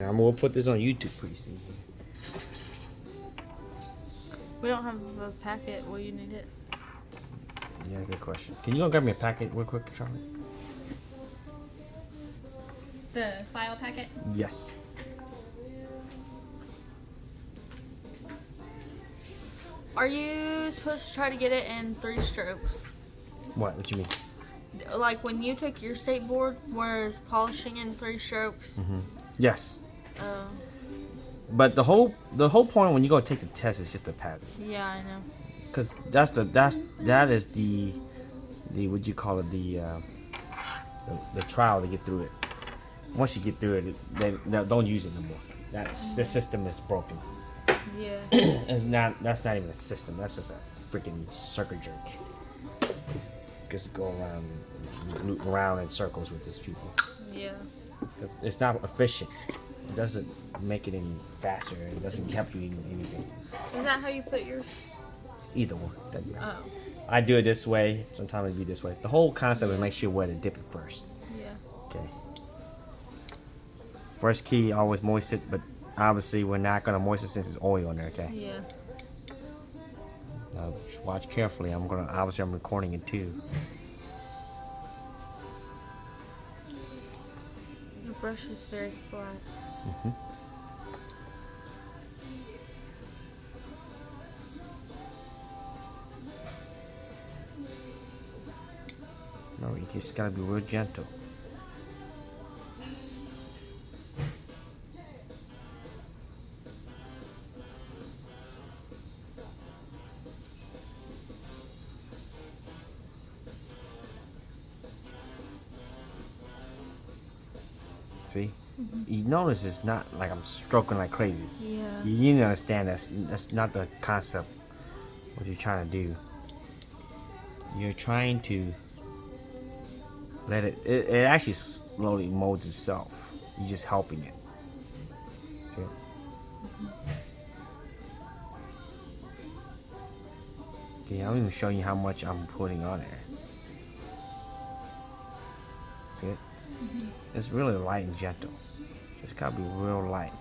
We'll put this on YouTube pretty soon. We don't have a packet. Will you need it? Yeah, good question. Can you go grab me a packet real quick, Charlie? The file packet? Yes. Are you supposed to try to get it in 3 strokes? What you mean? Like when you took your state board, whereas polishing in 3 strokes? Yes. Oh. But the whole point when you go take the test is just to pass it. Yeah, I know. Cause that is the what you call it, the trial to get through it. Once you get through it, they don't use it no more. The system is broken. Yeah. That's not even a system. That's just a freaking circuit jerk. Just go around in circles with these people. Yeah. Cause it's not efficient. It doesn't make it any faster. It doesn't help you in anything. Is that how you put yours? Either one. Doesn't matter. Oh. I do it this way. Sometimes it be this way. The whole concept is make sure where to dip it first. Yeah. Okay. First key, always moist it, but obviously we're not gonna moisten since there's oil in there. Okay. Yeah. Now just watch carefully. I'm recording it too. The brush is very flat. No, you just gotta be real gentle. See? You notice it's not like I'm stroking like crazy. Yeah. You need to understand that's not the concept. What you're trying to do. You're trying to let it actually slowly molds itself. You're just helping it. See? Okay, I'm even showing you how much I'm putting on there. See it? It's really light and gentle. Just gotta be real light.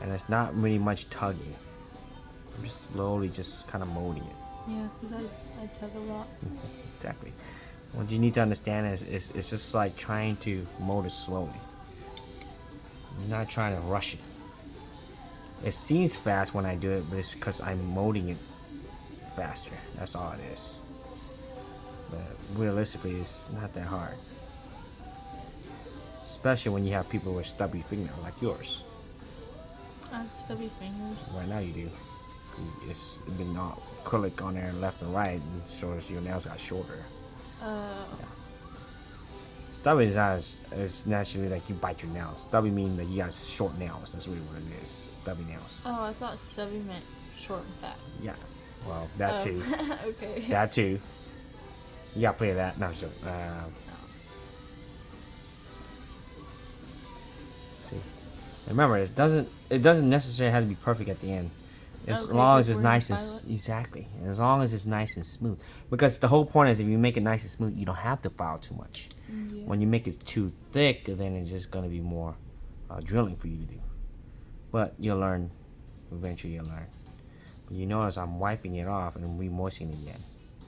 And it's not really much tugging. I'm just slowly just kind of molding it. Yeah, because I tug a lot. Exactly. What you need to understand is it's just like trying to mold it slowly. You're not trying to rush it. It seems fast when I do it, but it's because I'm molding it faster. That's all it is. But realistically, it's not that hard. Especially when you have people with stubby fingernails like yours. I have stubby fingers. Right now you do. It's been all acrylic on there left and right, and so your nails got shorter. Stubby is not as naturally like you bite your nails. Stubby means that you got short nails. That's really what it is. Stubby nails. Oh, I thought stubby meant short and fat. Yeah. Well, that too. Okay. That too. You gotta play that. No, so, see. Remember, it doesn't necessarily have to be perfect at the end. As long as it's nice and exactly, and as long as it's nice and smooth. Because the whole point is, if you make it nice and smooth, you don't have to file too much. Yeah. When you make it too thick, then it's just gonna be more drilling for you to do. But you'll learn. Eventually, you'll learn. But you notice I'm wiping it off and re-moistening it again.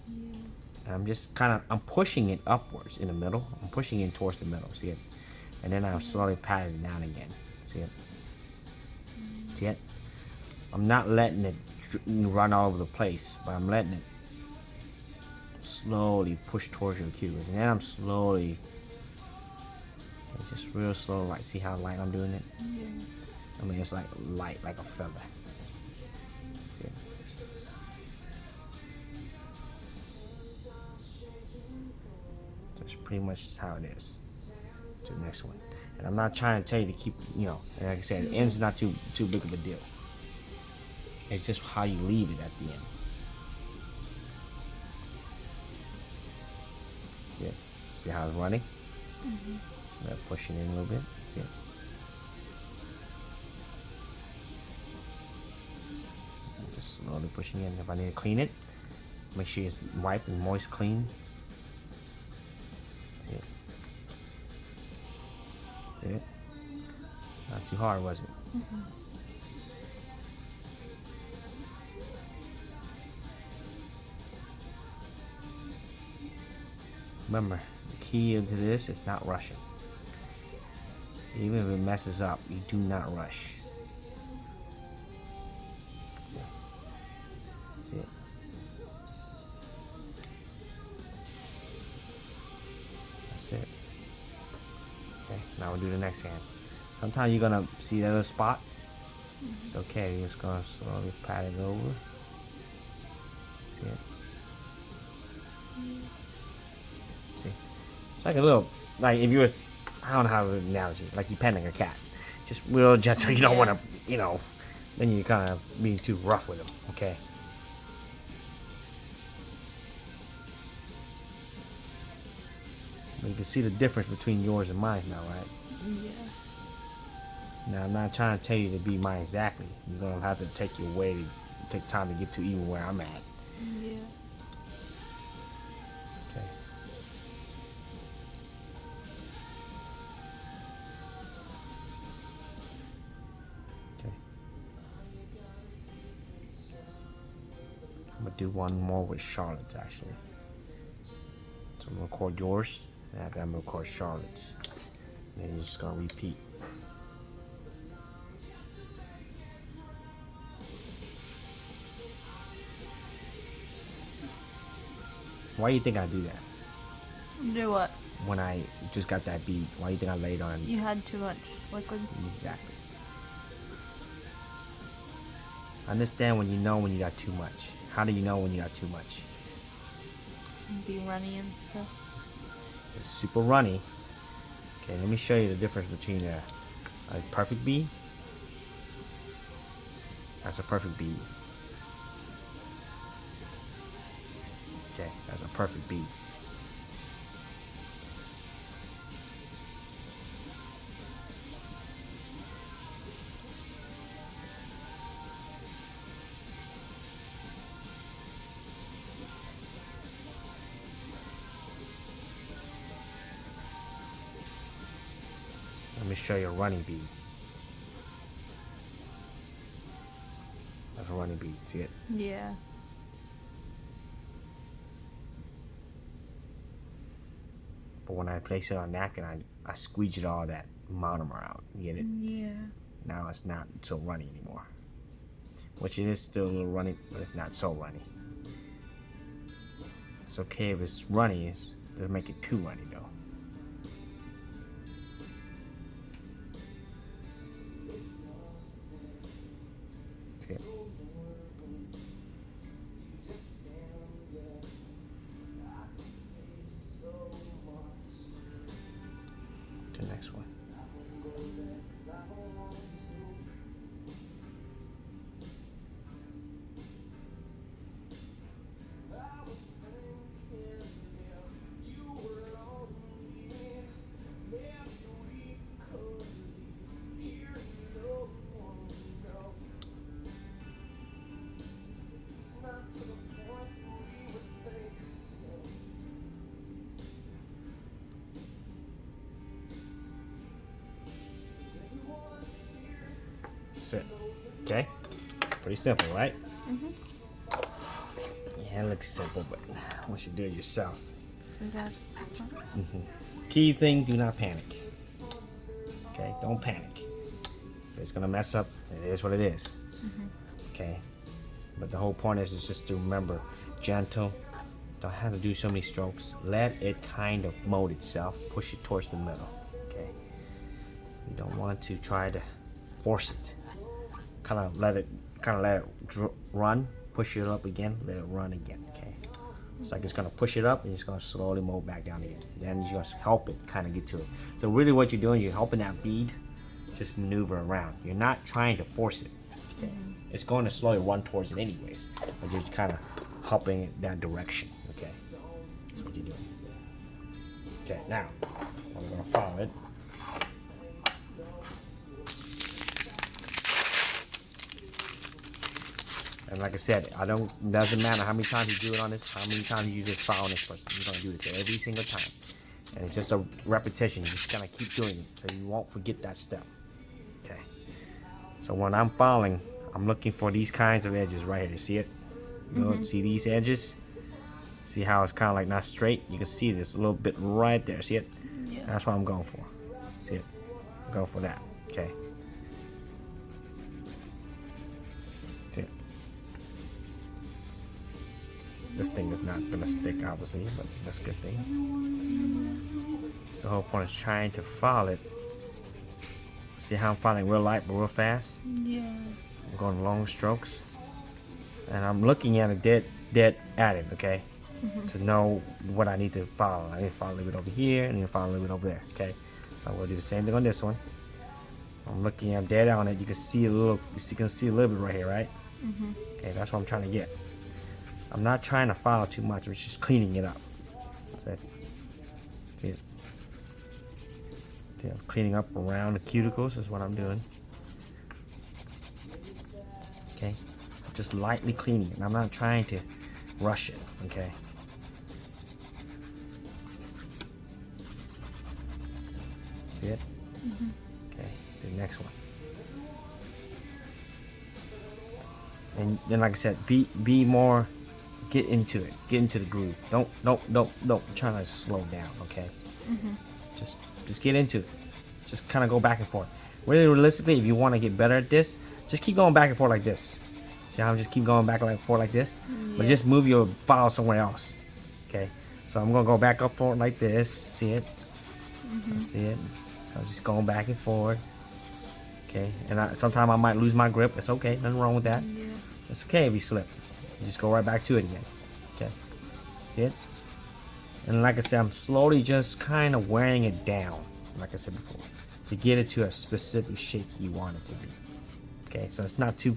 Yeah. And I'm just I'm pushing it upwards in the middle. I'm pushing it towards the middle. See it? And then I'm slowly patting it down again. See it? See it? I'm not letting it run all over the place, but I'm letting it slowly push towards your cuticle. And then I'm slowly, just real slow, like, see how light I'm doing it? Yeah. I mean, it's like light, like a feather. See? That's pretty much how it is. To the next one. And I'm not trying to tell you to keep, like I said, the end's not too big of a deal. It's just how you leave it at the end. Yeah. See how it's running? So that pushing in a little bit. See it? Just slowly pushing in. If I need to clean it, make sure it's wiped and moist clean. See it? See it? Not too too hard, was it? Remember, the key into this is not rushing. Even if it messes up, you do not rush. See it? That's it. Okay, now we'll do the next hand. Sometimes you're gonna see that little spot. It's okay, you're just gonna slowly pat it over. See it? See? It's like a little, like if you were, I don't know how to analogy, like you're petting a cat. Just real gentle, you don't wanna, you know, then you kind of being too rough with them, okay? But you can see the difference between yours and mine now, right? Yeah. Now, I'm not trying to tell you to be mine exactly. You're going to have to take your way, take time to get to even where I'm at. Yeah. Okay. Okay. I'm going to do one more with Charlotte's, actually. So I'm going to record yours, and after I'm going to record Charlotte's. And then you're just going to repeat. Why do you think I do that? Do what? When I just got that bead, why do you think I laid on? You had too much liquid. Exactly. Understand when you know when you got too much. How do you know when you got too much? Be runny and stuff. It's super runny. Okay, let me show you the difference between a perfect bead. That's a perfect bead. Okay, that's a perfect bead. Let me show you a running bead. That's a running bead. See it? Yeah. But when I place it on a napkin, I squeegee all that monomer out. You get it? Yeah. Now it's not so runny anymore. Which it is still a little runny, but it's not so runny. It's okay if it's runny, it doesn't make it too runny though. See it? To the next one. That's it. Okay? Pretty simple, right? Yeah, it looks simple, but once you do it yourself. That's Key thing, do not panic. Okay? Don't panic. If it's gonna mess up, it is what it is. Okay? But the whole point is just to remember, gentle. Don't have to do so many strokes. Let it kind of mold itself. Push it towards the middle. Okay? You don't want to try to force it. Kind of let it run. Push it up again. Let it run again. Okay. It's like it's gonna push it up and it's gonna slowly mold back down again. Then you just help it kind of get to it. So really, what you're doing, you're helping that bead just maneuver around. You're not trying to force it. Okay. It's going to slowly run towards it anyways, but you're kind of helping it that direction. Okay. That's what you're doing. Okay. Now I'm gonna follow it. And like I said, doesn't matter how many times you do it on this, how many times you just follow this, but you're gonna do this every single time. And it's just a repetition. You're just gonna keep doing it so you won't forget that step. Okay. So when I'm filing, I'm looking for these kinds of edges right here. See it? Look, see these edges? See how it's kind of like not straight? You can see this a little bit right there. See it? Yeah. That's what I'm going for. See it? I'm going for that. Okay. See it? This thing is not gonna stick, obviously, but that's a good thing. The whole point is trying to file it. See how I'm filing real light but real fast? Yeah. I'm going long strokes. And I'm looking at it dead at it, okay? To know what I need to file. I need to file a little bit over here, and I need to file a little bit over there, okay? So I'm gonna do the same thing on this one. I'm looking at dead on it. You can see a little. You can see a little bit right here, right? Okay, that's what I'm trying to get. I'm not trying to file too much. I'm just cleaning it up. See it? See it? See, I'm cleaning up around the cuticles is what I'm doing. Okay, just lightly cleaning it. I'm not trying to rush it. Okay. See it? Okay, the next one. And then, like I said, be more. Get into it. Get into the groove. Don't. Try to slow down. Okay. Just get into it. Just kind of go back and forth. Really, realistically, if you want to get better at this, just keep going back and forth like this. See how I just keep going back and forth like this? Yeah. But just move your file somewhere else. Okay. So I'm gonna go back up forward like this. See it? See it? So I'm just going back and forward. Okay. And sometimes I might lose my grip. It's okay. Nothing wrong with that. Yeah. It's okay if you slip. You just go right back to it again. Okay. See it? And like I said, I'm slowly just kind of wearing it down, like I said before, to get it to a specific shape you want it to be. Okay, so it's not too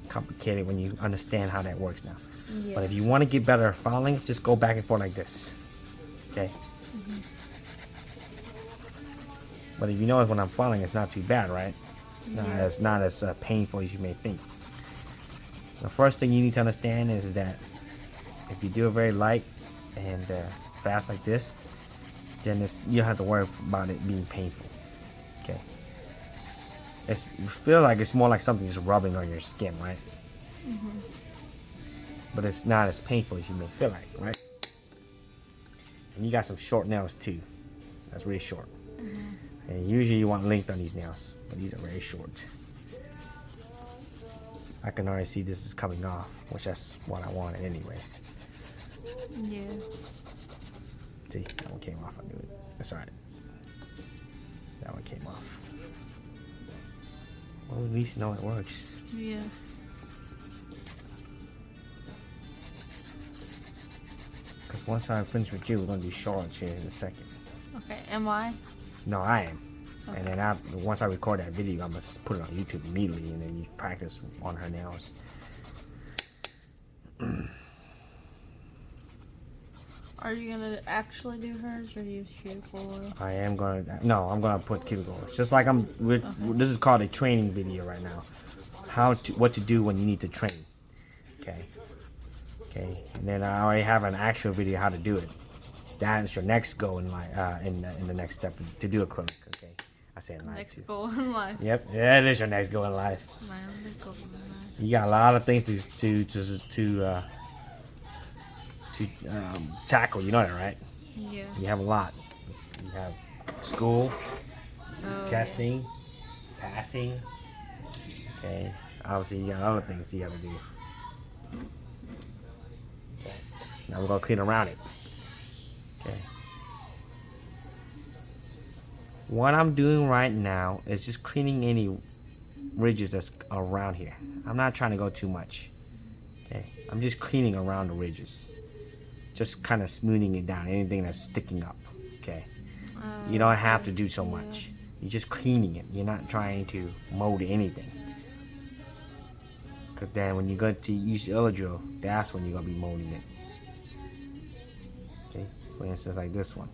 complicated when you understand how that works now. Yeah. But if you want to get better at filing, just go back and forth like this. Okay. But if you notice when I'm filing, it's not too bad, right? It's not as painful as you may think. The first thing you need to understand is that if you do it very light and fast like this, then you don't have to worry about it being painful. Okay. You feel like it's more like something just rubbing on your skin, right? But it's not as painful as you may feel like, right? And you got some short nails too. That's really short. And usually you want length on these nails, but these are very short. I can already see this is coming off, which that's what I wanted anyways. Yeah. See, that one came off. I knew it. That's alright. That one came off. Well, at least you know it works. Yeah. Because once I finish with you, we're going to do Charlotte here in a second. Okay, am I? No, I am. Okay. And then once I record that video, I'm going to put it on YouTube immediately, and then you practice on her nails. Are you gonna actually do hers or use cuticle oil? I am going to, no, I'm going to put cuticle oil. Just like this is called a training video right now. What to do when you need to train. Okay. Okay. And then I already have an actual video how to do it. That is your next goal in life, in the next step to do acrylic. Okay. I say in life Next too. goal in life. Yep. Yeah, it is your next goal in life. My only goal in life. You got a lot of things to tackle. You know that, right? Yeah. You have a lot. You have school, testing, passing. Okay. Obviously, you got other things you got to do. Okay. Now we're gonna clean around it. Okay. What I'm doing right now is just cleaning any ridges that's around here. I'm not trying to go too much. Okay. I'm just cleaning around the ridges. Just kind of smoothing it down, anything that's sticking up. Okay. You don't have to do so much. You're just cleaning it. You're not trying to mold anything. Because then when you go to use the other drill, that's when you're going to be molding it. Okay. For instance, like this one.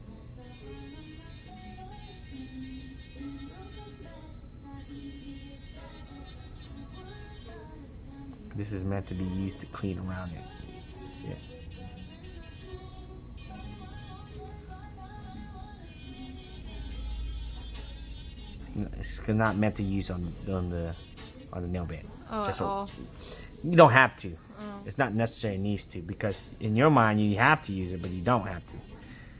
This is meant to be used to clean around it. Yeah. It's not meant to use on the on the nail bed. Oh, Just at all. you don't have to. Oh. It's not necessary, it needs to, because in your mind you have to use it, but you don't have to.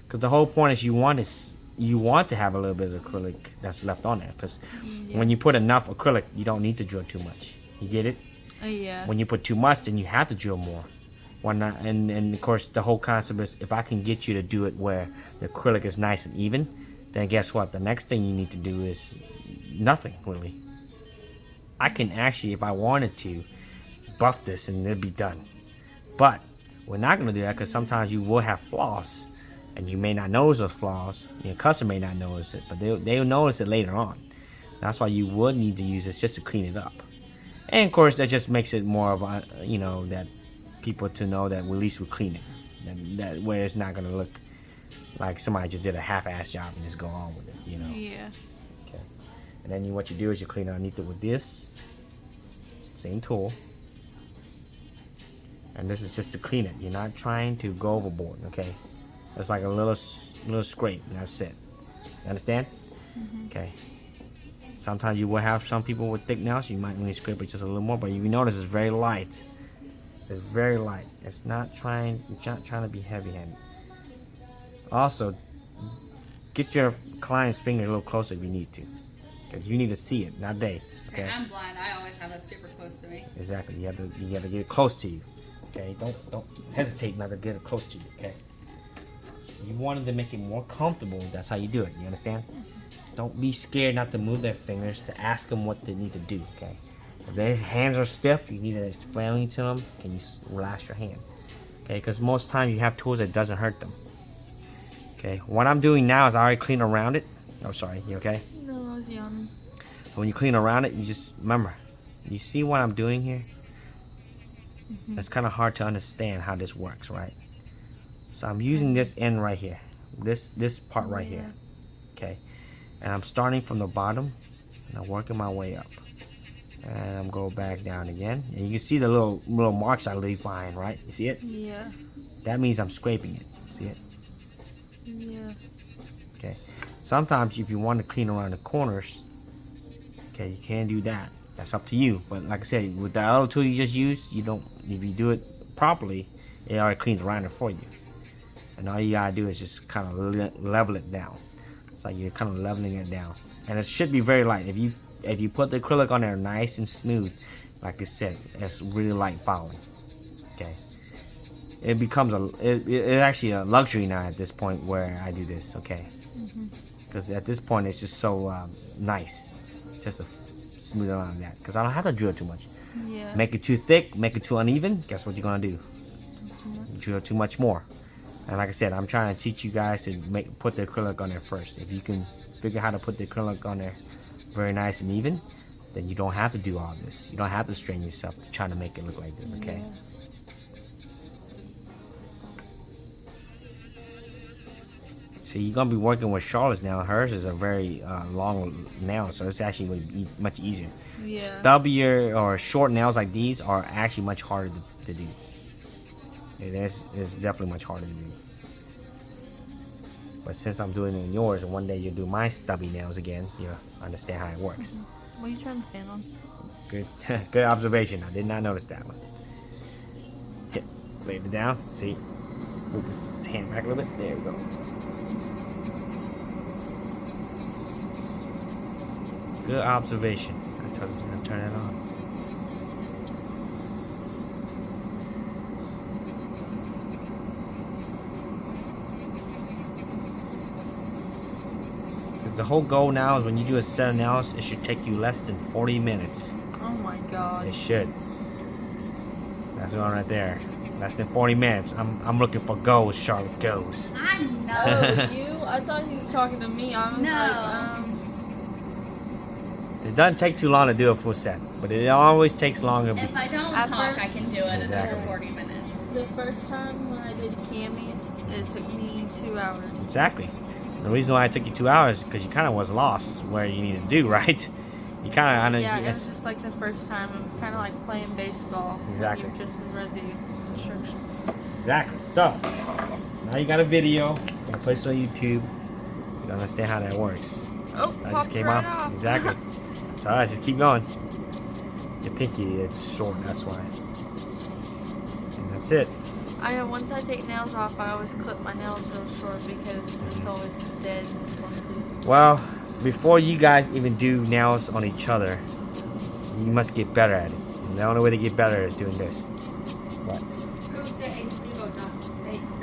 Because the whole point is you want to have a little bit of acrylic that's left on there. Because when you put enough acrylic, you don't need to drill too much. You get it? Yeah. When you put too much, then you have to drill more. Why not? And of course, the whole concept is if I can get you to do it where the acrylic is nice and even, then guess what? The next thing you need to do is nothing really. I can actually, if I wanted to, buff this and it'll be done. But we're not going to do that because sometimes you will have flaws and you may not notice those flaws. Your customer may not notice it, but they'll notice it later on. That's why you would need to use this just to clean it up. And of course, that just makes it more of a, you know, that people to know that at least we clean it. That way it's not going to look like somebody just did a half-ass job and just go on with it, you know. Yeah. Okay. And then what you do is you clean underneath it with this same tool. And this is just to clean it. You're not trying to go overboard, okay? It's like a little scrape, and that's it. You understand? Okay. Sometimes you will have some people with thick nails. You might need to scrape it just a little more, but you notice it's very light. It's very light. It's not trying to be heavy-handed. Also, get your client's finger a little closer if you need to, because you need to see it, not they. Okay. I'm blind. I always have it super close to me. Exactly. You have to get it close to you. Okay. Don't hesitate not to get it close to you. Okay. You wanted to make it more comfortable. That's how you do it. You understand? Don't be scared not to move their fingers, to ask them what they need to do. Okay. If their hands are stiff, you need to explain to them. Can you relax your hand? Okay. Because most times you have tools that doesn't hurt them. Okay. What I'm doing now is I already clean around it. Oh, sorry. You okay? No, I was yawning. When you clean around it, you just remember. You see what I'm doing here? It's kind of hard to understand how this works, right? So I'm using this end right here, this part right here, okay? And I'm starting from the bottom, and I'm working my way up, and I'm going back down again. And you can see the little marks I leave behind, right? You see it? Yeah. That means I'm scraping it. See it? Yeah. Okay. Sometimes if you want to clean around the corners, okay, you can do that. That's up to you. But like I said, with the other tool you just used, you don't. If you do it properly, it already cleans around it for you. And all you gotta do is just kind of level it down. It's like you're kind of leveling it down, and it should be very light. If you put the acrylic on there nice and smooth, like I said, it's really light fouling. Okay. It becomes it's actually a luxury now at this point where I do this. Okay. Because at this point it's just so nice, just to smooth it on that. Because I don't have to drill too much. Yeah. Make it too thick, make it too uneven. Guess what you're gonna do? You drill too much more. And like I said, I'm trying to teach you guys to put the acrylic on there first. If you can figure how to put the acrylic on there very nice and even, then you don't have to do all this. You don't have to strain yourself trying to make it look like this. Okay. Yeah. So you're gonna be working with Charlotte's nail. Hers is a very long nail, so it's actually much easier. Yeah. Stubbier or short nails like these are actually much harder to do. It's definitely much harder to do. But since I'm doing it in yours, and one day you'll do my stubby nails again, you'll understand how it works. What are you trying to stand on? Good, good observation. I did not notice that one. Hit, lay it down. See, move this hand back a little bit. There we go. Good observation. I told you to turn it on. The whole goal now is when you do a set of nails, it should take you less than 40 minutes. Oh my god. It should. That's the one right there. Less than 40 minutes. I'm looking for goals, Charlotte goals. I know. Oh, you? I thought he was talking to me. I was No. It doesn't take too long to do a full set, but it always takes longer. If I don't At talk, first- I can do it Exactly. in 40 minutes. the first time when I did camis, it took me 2 hours. Exactly. The reason why it took you 2 hours is because you kind of was lost where you needed to do, right? You kind of Yeah, it was just like the first time. It was kind of like playing baseball. Exactly. You've just read the instructions. Exactly. So now you got a video. You're gonna place it on YouTube. You understand how that works. Oh, That popped just came right off. off. Exactly. So alright, just keep going. Your pinky, it's short, that's why. And that's it. I know once I take nails off, I always clip my nails real short because it's always dead and clumsy. Well, before you guys even do nails on each other, you must get better at it. And the only way to get better is doing this. What? Who said they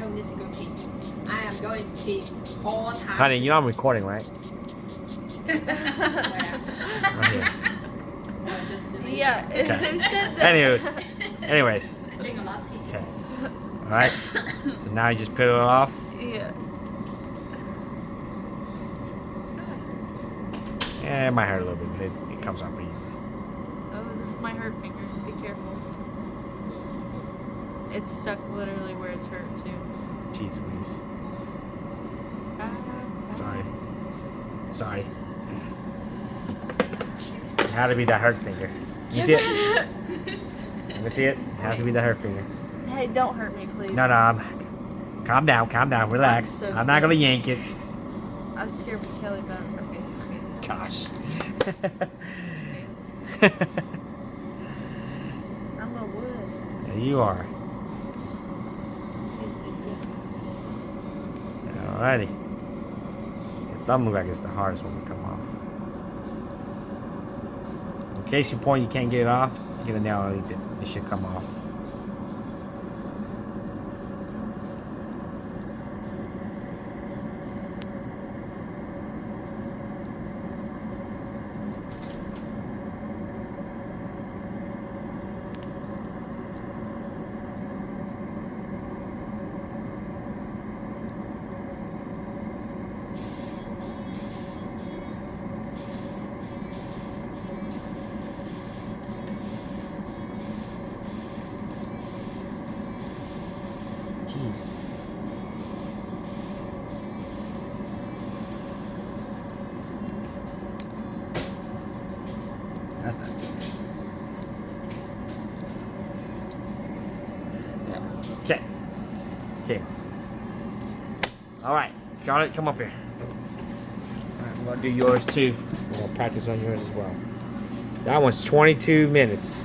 don't need to go keep? I am going to keep all the time. Honey, you know I'm recording, right? Where? Right here. Oh, just delete. Yeah, Okay. who said that? Anyways. I drink a lot of tea. Okay. Alright. So now you just peel it off. Yeah. Yeah, it might hurt a little bit, but it comes off pretty easy. Oh, this might hurt finger. Be careful. It's stuck literally where it's hurt too. Jeez Louise. Sorry. Sorry. It had to be that hurt finger. You see it? Let me see it. It has to be the hurt finger. Hey, don't hurt me, please. No. Calm down, relax. I'm so I'm not gonna scared. yank it. I'm scared with Kelly about it. Okay. Gosh. I'm a wuss. Yeah, you are. Alrighty. Your thumb looks like it's the hardest one to come off. In case you point you can't get it off, get a nail underneath it. It should come off. Jeez. That's not good. Yeah. Okay. Alright. Charlotte, come up here. Alright, I'm gonna do yours too. I'm gonna practice on yours as well. That one's 22 minutes.